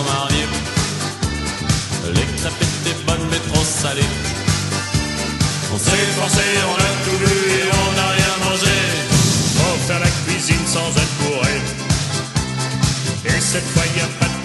en marier. Les crêpes étaient bonnes mais trop salées. On s'est forcé, on a tout bu et on n'a rien mangé. Faut faire la cuisine sans être bourré. Et cette fois y a pas de